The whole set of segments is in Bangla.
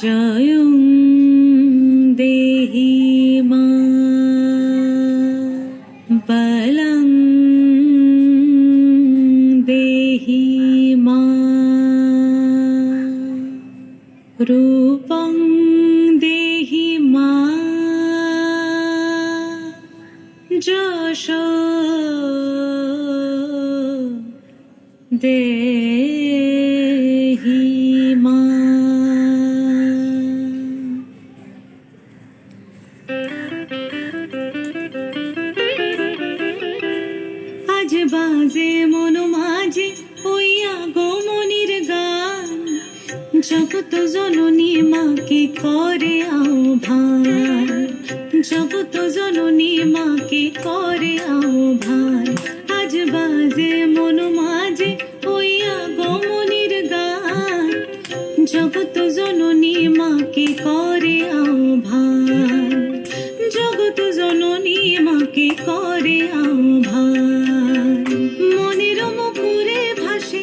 জয়ং দেহি মা বলং দেহি মা রূপং দেহি মা যশ দেহি মা। আজ বাজে মন মাঝে ওই আগমনীর গান, জগত জননী মাকে করে আহ্বান, জগত জননী মাকে করে আহ্বান। আজ বাজে মন মাঝে ওই আগমনীর গান, জগত জননী মাকে করে আহ্বান, জগত জননী মাকে করে আহ্বান। মনের মুখরে ভাসে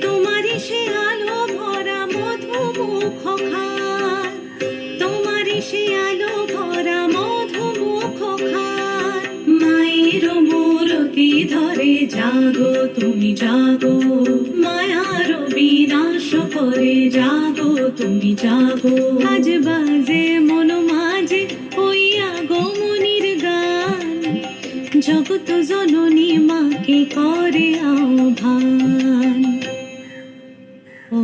তোমারই সে আলো ভরা মধুমুখ খান, তোমারই সে আলো ভরা মধুমুখ খান। মায়ের মূরতি ধরে জাগো তুমি জাগো, মায়ার বিনাশ করে জাগো তুমি জাগো। আজ বাজে মন মাঝে ওই আগমনীর গান, জগত জননী মাকে করে আহ্বান। ও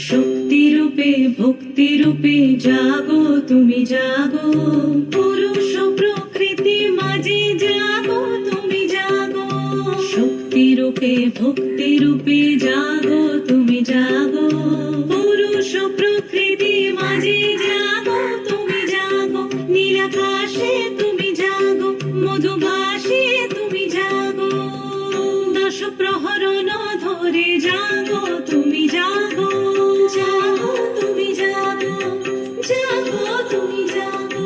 শক্তি রূপে ভক্তি রূপে জাগো তুমি জাগো, পুরুষ প্রকৃতি মাঝে জাগো তুমি জাগো। শক্তি রূপে ভক্তি রূপে জাগো তুমি জাগো, পুরুষ প্রকৃতি মাঝে জাগো তুমি জাগো। নীলাকাশে তুমি জাগো, মধুভাসে তুমি জাগো, দশ প্রহরণ ধরে জাগো তুমি জাগো, জাগো তুমি জাগো, জাগো তুমি জাগো।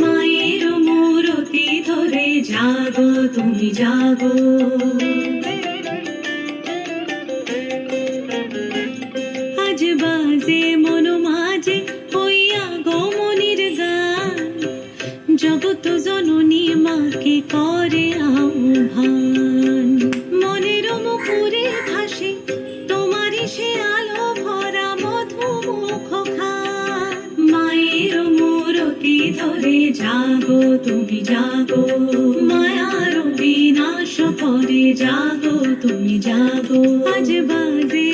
মায়ের মূরতি ধরে জাগো তুমি জাগো। আজ বাজে মন মাঝে ওই আগমনীর গান, জগত জননী মাকে করে আহ্বান। মনের মুখরে ভাসে তোমারই সে আলো ভরা মধুমুখ খান। মায়ের মূরতি ধরে জাগো তুমি জাগো, মায়ার বিনাশ করে জাগো তুমি জাগো। আজ বাজে